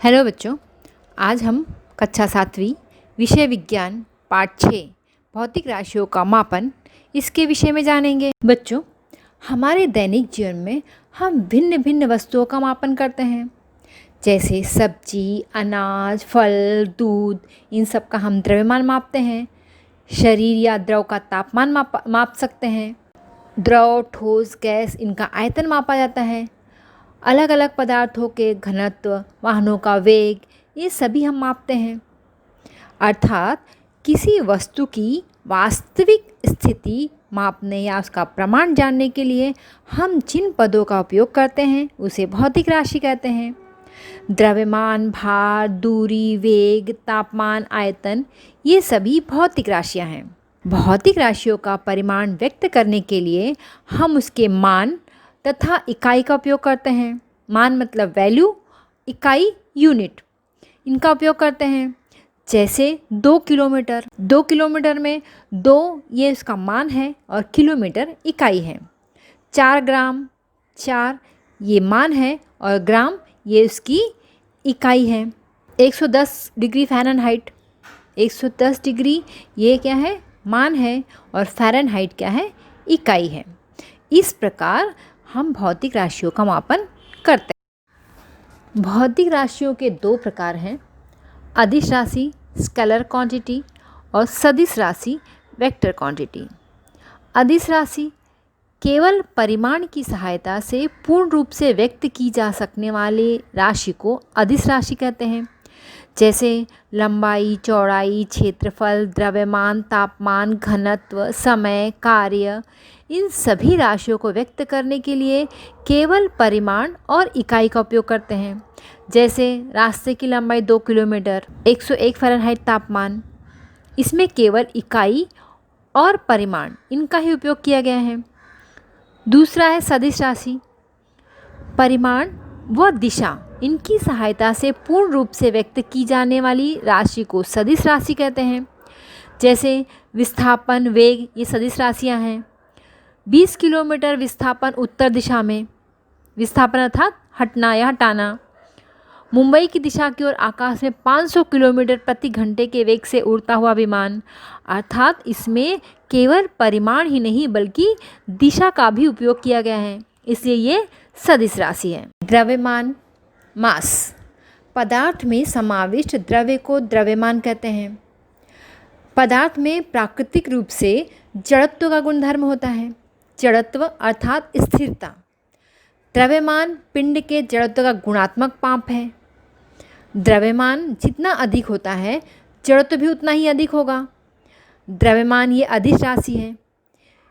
Hello बच्चों, आज हम कक्षा 7वीं विषय विज्ञान पाठ 6 भौतिक राशियों का मापन इसके विषय में जानेंगे। बच्चों, हमारे दैनिक जीवन में हम भिन्न भिन्न वस्तुओं का मापन करते हैं, जैसे सब्जी, अनाज, फल, दूध। इन सब का हम द्रव्यमान मापते हैं। शरीर या द्रव का तापमान माप सकते हैं। द्रव, ठोस, गैस, इनका आयतन मापा जाता है। अलग अलग पदार्थों के घनत्व, वाहनों का वेग, ये सभी हम मापते हैं। अर्थात किसी वस्तु की वास्तविक स्थिति मापने या उसका प्रमाण जानने के लिए हम जिन पदों का उपयोग करते हैं उसे भौतिक राशि कहते हैं। द्रव्यमान, भार, दूरी, वेग, तापमान, आयतन, ये सभी भौतिक राशियाँ हैं। भौतिक राशियों का परिमाण व्यक्त करने के लिए हम उसके मान तथा इकाई का उपयोग करते हैं। मान मतलब वैल्यू, इकाई यूनिट, इनका उपयोग करते हैं। जैसे 2 किलोमीटर, 2 किलोमीटर में 2 ये इसका मान है और किलोमीटर इकाई है। 4 ग्राम, 4 ये मान है और ग्राम ये उसकी इकाई है। 110 डिग्री फ़ारेनहाइट, 110 डिग्री ये क्या है, मान है, और फ़ारेनहाइट क्या है, इकाई है। इस प्रकार हम भौतिक राशियों का मापन करते हैं। भौतिक राशियों के 2 प्रकार हैं, अदिश राशि स्केलर क्वांटिटी और सदिश राशि वेक्टर क्वांटिटी। अदिश राशि केवल परिमाण की सहायता से पूर्ण रूप से व्यक्त की जा सकने वाली राशि को अदिश राशि कहते हैं। जैसे लंबाई, चौड़ाई, क्षेत्रफल, द्रव्यमान, तापमान, घनत्व, समय, कार्य, इन सभी राशियों को व्यक्त करने के लिए केवल परिमाण और इकाई का उपयोग करते हैं। जैसे रास्ते की लंबाई 2 किलोमीटर, 101 फ़ारेनहाइट तापमान, इसमें केवल इकाई और परिमाण इनका ही उपयोग किया गया है। दूसरा है सदिश राशि। परिमाण व दिशा, इनकी सहायता से पूर्ण रूप से व्यक्त की जाने वाली राशि को सदिश राशि कहते हैं। जैसे विस्थापन, वेग, ये सदिश राशियाँ हैं। 20 किलोमीटर विस्थापन उत्तर दिशा में, विस्थापन अर्थात हटना या हटाना। मुंबई की दिशा की ओर आकाश में 500 किलोमीटर प्रति घंटे के वेग से उड़ता हुआ विमान, अर्थात इसमें केवल परिमाण ही नहीं बल्कि दिशा का भी उपयोग किया गया है, इसलिए ये सदिश राशि है। द्रव्यमान, मास, पदार्थ में समाविष्ट द्रव्य को द्रव्यमान कहते हैं। पदार्थ में प्राकृतिक रूप से जड़त्व का गुणधर्म होता है। जड़त्व अर्थात स्थिरता। द्रव्यमान पिंड के जड़त्व का गुणात्मक माप है। द्रव्यमान जितना अधिक होता है, जड़त्व भी उतना ही अधिक होगा। द्रव्यमान ये अदिश राशि है,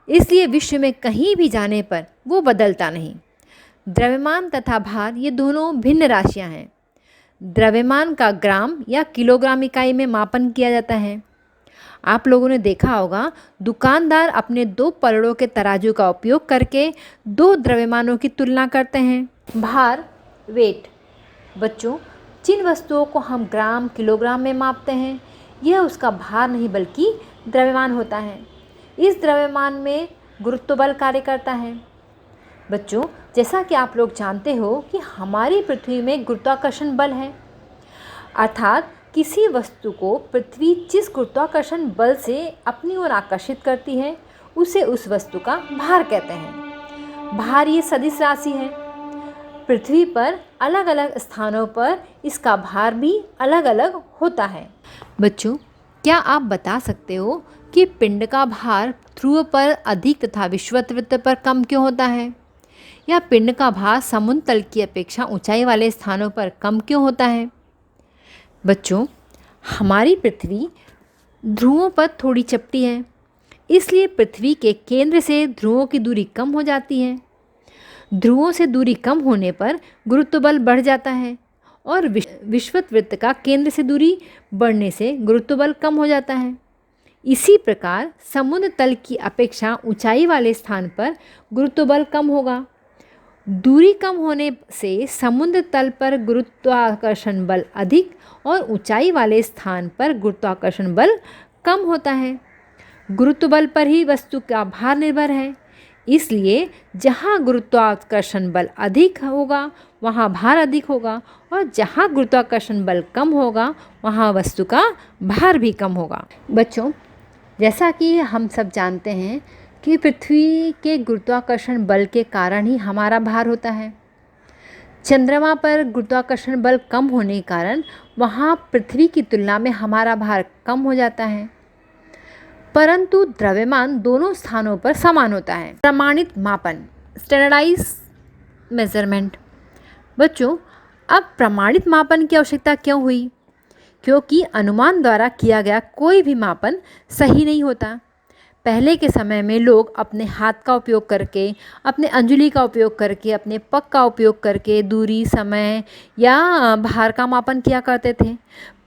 इसलिए विश्व में कहीं भी जाने पर वो बदलता नहीं। द्रव्यमान तथा भार ये दोनों भिन्न राशियां हैं। द्रव्यमान का ग्राम या किलोग्राम इकाई में मापन किया जाता है। आप लोगों ने देखा होगा, दुकानदार अपने 2 पलड़ों के तराजू का उपयोग करके 2 द्रव्यमानों की तुलना करते हैं। भार, वेट। बच्चों, जिन वस्तुओं को हम ग्राम, किलोग्राम में मापते हैं, यह उसका भार नहीं बल्कि द्रव्यमान होता है। इस द्रव्यमान में गुरुत्व बल कार्य करता है। बच्चों, जैसा कि आप लोग जानते हो कि हमारी पृथ्वी में गुरुत्वाकर्षण बल है, अर्थात किसी वस्तु को पृथ्वी जिस गुरुत्वाकर्षण बल से अपनी ओर आकर्षित करती है उसे उस वस्तु का भार कहते हैं। भार ये सदिश राशि है। पृथ्वी पर अलग अलग स्थानों पर इसका भार भी अलग अलग होता है। बच्चों, क्या आप बता सकते हो कि पिंड का भार ध्रुव पर अधिक तथा विषुवत वृत्त पर कम क्यों होता है, या पिंड का भार समुद्र तल की अपेक्षा ऊंचाई वाले स्थानों पर कम क्यों होता है? बच्चों, हमारी पृथ्वी ध्रुवों पर थोड़ी चपटी है, इसलिए पृथ्वी के केंद्र से ध्रुवों की दूरी कम हो जाती है। ध्रुवों से दूरी कम होने पर गुरुत्व बल बढ़ जाता है और विषुवत वृत्त का केंद्र से दूरी बढ़ने से गुरुत्व बल कम हो जाता है। इसी प्रकार समुद्र तल की अपेक्षा ऊंचाई वाले स्थान पर गुरुत्व बल कम होगा। दूरी कम होने से समुद्र तल पर गुरुत्वाकर्षण बल अधिक और ऊंचाई वाले स्थान पर गुरुत्वाकर्षण बल कम होता है। गुरुत्व बल पर ही वस्तु का भार निर्भर है, इसलिए जहाँ गुरुत्वाकर्षण बल अधिक होगा वहाँ भार अधिक होगा, और जहाँ गुरुत्वाकर्षण बल कम होगा वहाँ वस्तु का भार भी कम होगा। बच्चों, जैसा कि हम सब जानते हैं कि पृथ्वी के गुरुत्वाकर्षण बल के कारण ही हमारा भार होता है। चंद्रमा पर गुरुत्वाकर्षण बल कम होने के कारण वहाँ पृथ्वी की तुलना में हमारा भार कम हो जाता है, परंतु द्रव्यमान दोनों स्थानों पर समान होता है। प्रमाणित मापन, स्टैंडर्डाइज मेजरमेंट। बच्चों, अब प्रमाणित मापन की आवश्यकता क्यों हुई? क्योंकि अनुमान द्वारा किया गया कोई भी मापन सही नहीं होता। पहले के समय में लोग अपने हाथ का उपयोग करके, अपने अंगुली का उपयोग करके, अपने पग का उपयोग करके दूरी, समय या भार का मापन किया करते थे,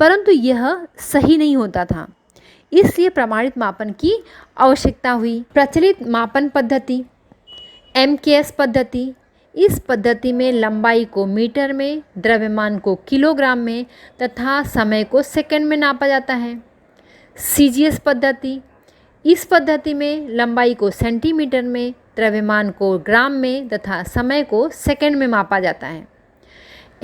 परंतु यह सही नहीं होता था। इसलिए प्रमाणित मापन की आवश्यकता हुई। प्रचलित मापन पद्धति MKS पद्धति। इस पद्धति में लंबाई को मीटर में, द्रव्यमान को किलोग्राम में तथा समय को सेकंड में नापा जाता है। CGS पद्धति। इस पद्धति में लंबाई को सेंटीमीटर में, द्रव्यमान को ग्राम में तथा समय को सेकंड में मापा जाता है।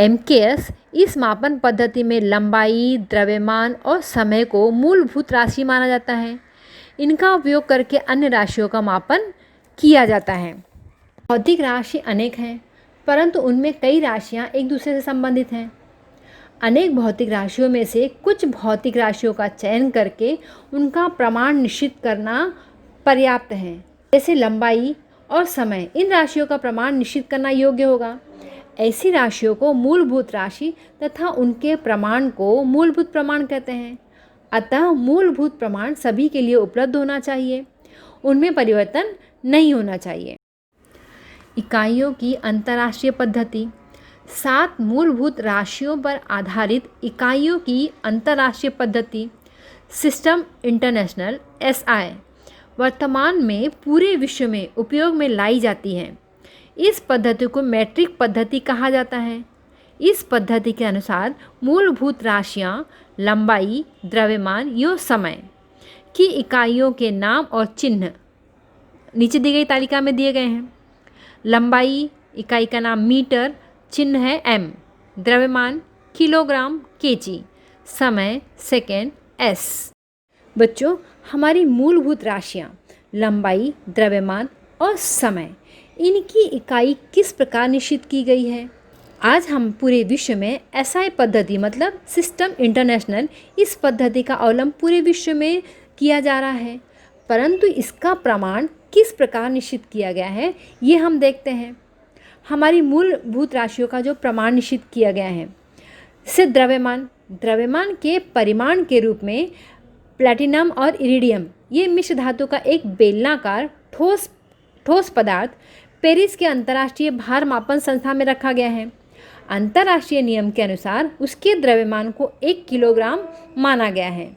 MKS इस मापन पद्धति में लंबाई, द्रव्यमान और समय को मूलभूत राशि माना जाता है। इनका उपयोग करके अन्य राशियों का मापन किया जाता है। भौतिक राशि अनेक हैं, परंतु उनमें कई राशियां एक दूसरे से संबंधित हैं। अनेक भौतिक राशियों में से कुछ भौतिक राशियों का चयन करके उनका प्रमाण निश्चित करना पर्याप्त है। जैसे लंबाई और समय, इन राशियों का प्रमाण निश्चित करना योग्य होगा। ऐसी राशियों को मूलभूत राशि तथा उनके प्रमाण को मूलभूत प्रमाण कहते हैं। अतः मूलभूत प्रमाण सभी के लिए उपलब्ध होना चाहिए, उनमें परिवर्तन नहीं होना चाहिए। इकाइयों की अंतर्राष्ट्रीय पद्धति। 7 मूलभूत राशियों पर आधारित इकाइयों की अंतर्राष्ट्रीय पद्धति सिस्टम इंटरनेशनल SI वर्तमान में पूरे विश्व में उपयोग में लाई जाती है। इस पद्धति को मैट्रिक पद्धति कहा जाता है। इस पद्धति के अनुसार मूलभूत राशियाँ लंबाई, द्रव्यमान या समय की इकाइयों के नाम और चिन्ह नीचे दी गई तालिका में दिए गए हैं। लंबाई इकाई का नाम मीटर, चिन्ह है M, द्रव्यमान किलोग्राम kg, समय सेकेंड S। बच्चों, हमारी मूलभूत राशियाँ लंबाई, द्रव्यमान और समय, इनकी इकाई किस प्रकार निश्चित की गई है? आज हम पूरे विश्व में SI पद्धति मतलब सिस्टम इंटरनेशनल, इस पद्धति का अवलंबन पूरे विश्व में किया जा रहा है, परंतु इसका प्रमाण किस प्रकार निश्चित किया गया है ये हम देखते हैं। हमारी मूलभूत राशियों का जो प्रमाण निश्चित किया गया है, से द्रव्यमान के परिमाण के रूप में प्लैटिनम और इरिडियम, ये मिश्र धातु का एक बेलनाकार ठोस पदार्थ पेरिस के अंतर्राष्ट्रीय भार मापन संस्था में रखा गया है। अंतर्राष्ट्रीय नियम के अनुसार उसके द्रव्यमान को 1 किलोग्राम माना गया है।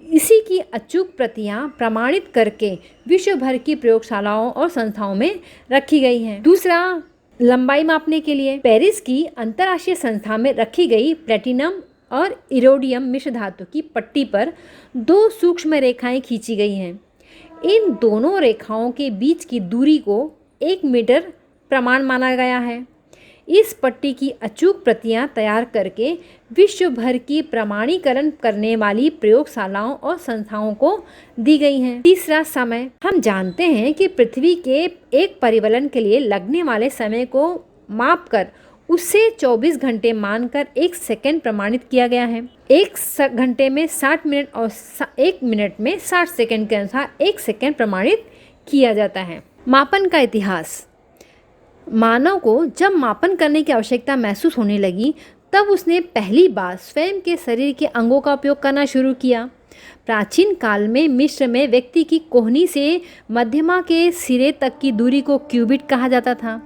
इसी की अचूक प्रतियां प्रमाणित करके विश्व भर की प्रयोगशालाओं और संस्थाओं में रखी गई हैं। दूसरा, लंबाई मापने के लिए पेरिस की अंतर्राष्ट्रीय संस्था में रखी गई प्लैटिनम और इरोडियम मिश्र धातु की पट्टी पर 2 सूक्ष्म रेखाएं खींची गई हैं। इन दोनों रेखाओं के बीच की दूरी को 1 मीटर प्रमाण माना गया है। इस पट्टी की अचूक प्रतियां तैयार करके विश्व भर की प्रमाणीकरण करने वाली प्रयोगशालाओं और संस्थाओं को दी गई हैं। तीसरा, समय। हम जानते हैं कि पृथ्वी के एक परिवलन के लिए लगने वाले समय को मापकर उससे 24 घंटे मानकर 1 सेकंड प्रमाणित किया गया है। 1 घंटे में 60 मिनट और 1 मिनट में 60 सेकंड के अनुसार 1 सेकंड प्रमाणित किया जाता है। मापन का इतिहास। मानव को जब मापन करने की आवश्यकता महसूस होने लगी तब उसने पहली बार स्वयं के शरीर के अंगों का उपयोग करना शुरू किया। प्राचीन काल में मिस्र में व्यक्ति की कोहनी से मध्यमा के सिरे तक की दूरी को क्यूबिट कहा जाता था।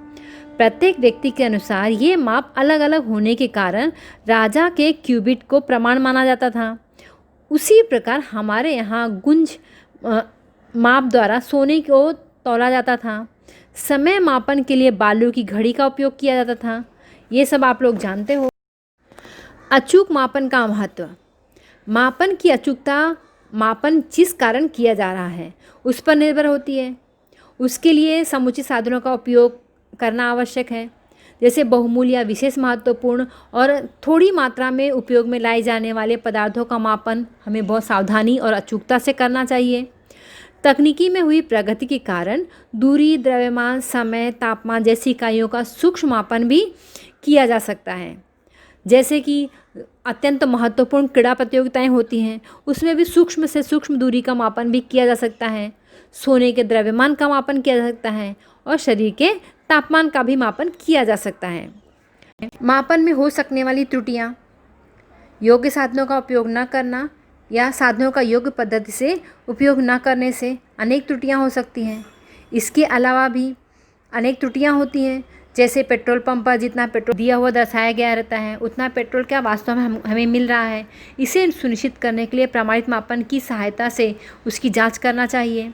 प्रत्येक व्यक्ति के अनुसार ये माप अलग अलग होने के कारण राजा के क्यूबिट को प्रमाण माना जाता था। उसी प्रकार हमारे यहाँ गुंज माप द्वारा सोने को तौला जाता था। समय मापन के लिए बालू की घड़ी का उपयोग किया जाता था। ये सब आप लोग जानते हो। अचूक मापन का महत्व। मापन की अचूकता मापन जिस कारण किया जा रहा है उस पर निर्भर होती है। उसके लिए समुचित साधनों का उपयोग करना आवश्यक है। जैसे बहुमूल्य या विशेष महत्वपूर्ण और थोड़ी मात्रा में उपयोग में लाए जाने वाले पदार्थों का मापन हमें बहुत सावधानी और अचूकता से करना चाहिए। तकनीकी में हुई प्रगति के कारण दूरी, द्रव्यमान, समय, तापमान जैसी इकाइयों का सूक्ष्म मापन भी किया जा सकता है। जैसे कि अत्यंत महत्वपूर्ण क्रीड़ा प्रतियोगिताएं होती हैं, उसमें भी सूक्ष्म से सूक्ष्म दूरी का मापन भी किया जा सकता है। सोने के द्रव्यमान का मापन किया जा सकता है और शरीर के तापमान का भी मापन किया जा सकता है। मापन में हो सकने वाली त्रुटियां, योग्य साधनों का उपयोग न करना या साधनों का योग्य पद्धति से उपयोग न करने से अनेक त्रुटियां हो सकती हैं। इसके अलावा भी अनेक त्रुटियां होती हैं, जैसे पेट्रोल पंप पर जितना पेट्रोल दिया हुआ दर्शाया गया रहता है उतना पेट्रोल क्या वास्तव में हमें मिल रहा है। इसे सुनिश्चित करने के लिए प्रमाणित मापन की सहायता से उसकी जांच करना चाहिए।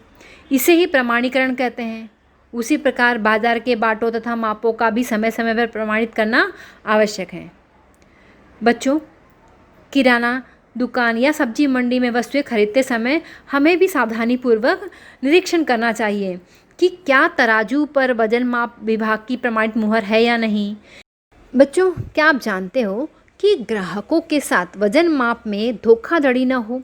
इसे ही प्रमाणीकरण कहते हैं। उसी प्रकार बाजार के बाटों तथा मापों का भी समय समय पर प्रमाणित करना आवश्यक है। बच्चों, किराना दुकान या सब्जी मंडी में वस्तुएं खरीदते समय हमें भी सावधानीपूर्वक निरीक्षण करना चाहिए कि क्या तराजू पर वजन माप विभाग की प्रमाणित मुहर है या नहीं। बच्चों, क्या आप जानते हो कि ग्राहकों के साथ वजन माप में धोखाधड़ी न हो,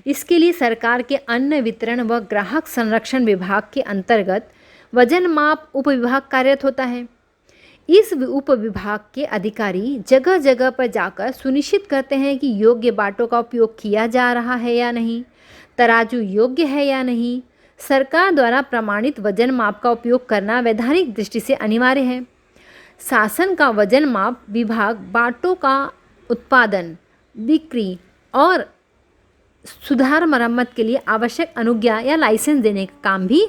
इसके लिए सरकार के अन्न वितरण व ग्राहक संरक्षण विभाग के अंतर्गत वजन माप उप विभाग कार्यरत होता है। इस उप विभाग के अधिकारी जगह जगह पर जाकर सुनिश्चित करते हैं कि योग्य बाटों का उपयोग किया जा रहा है या नहीं, तराजू योग्य है या नहीं। सरकार द्वारा प्रमाणित वजन माप का उपयोग करना वैधानिक दृष्टि से अनिवार्य है। शासन का वजन माप विभाग बाटों का उत्पादन, बिक्री और सुधार मरम्मत के लिए आवश्यक अनुज्ञा या लाइसेंस देने का काम भी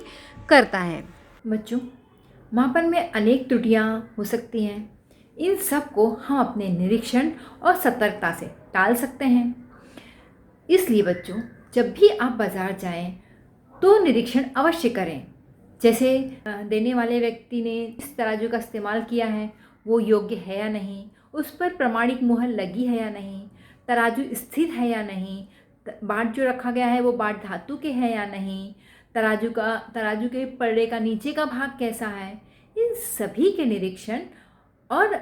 करता है। बच्चों, मापन में अनेक त्रुटियां हो सकती हैं। इन सब को हम अपने निरीक्षण और सतर्कता से टाल सकते हैं। इसलिए बच्चों, जब भी आप बाजार जाएं तो निरीक्षण अवश्य करें। जैसे देने वाले व्यक्ति ने इस तराजू का इस्तेमाल किया है वो योग्य है या नहीं, उस पर प्रमाणिक मुहर लगी है या नहीं, तराजू स्थिर है या नहीं, बाट जो रखा गया है वो बाट धातु के है या नहीं, तराजू के पल्ले का नीचे का भाग कैसा है। इन सभी के निरीक्षण और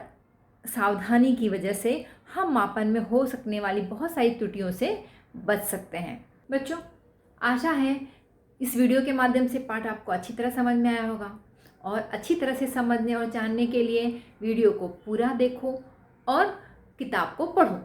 सावधानी की वजह से हम मापन में हो सकने वाली बहुत सारी त्रुटियों से बच सकते हैं। बच्चों, आशा है इस वीडियो के माध्यम से पाठ आपको अच्छी तरह समझ में आया होगा और अच्छी तरह से समझने और जानने के लिए वीडियो को पूरा देखो और किताब को पढ़ो।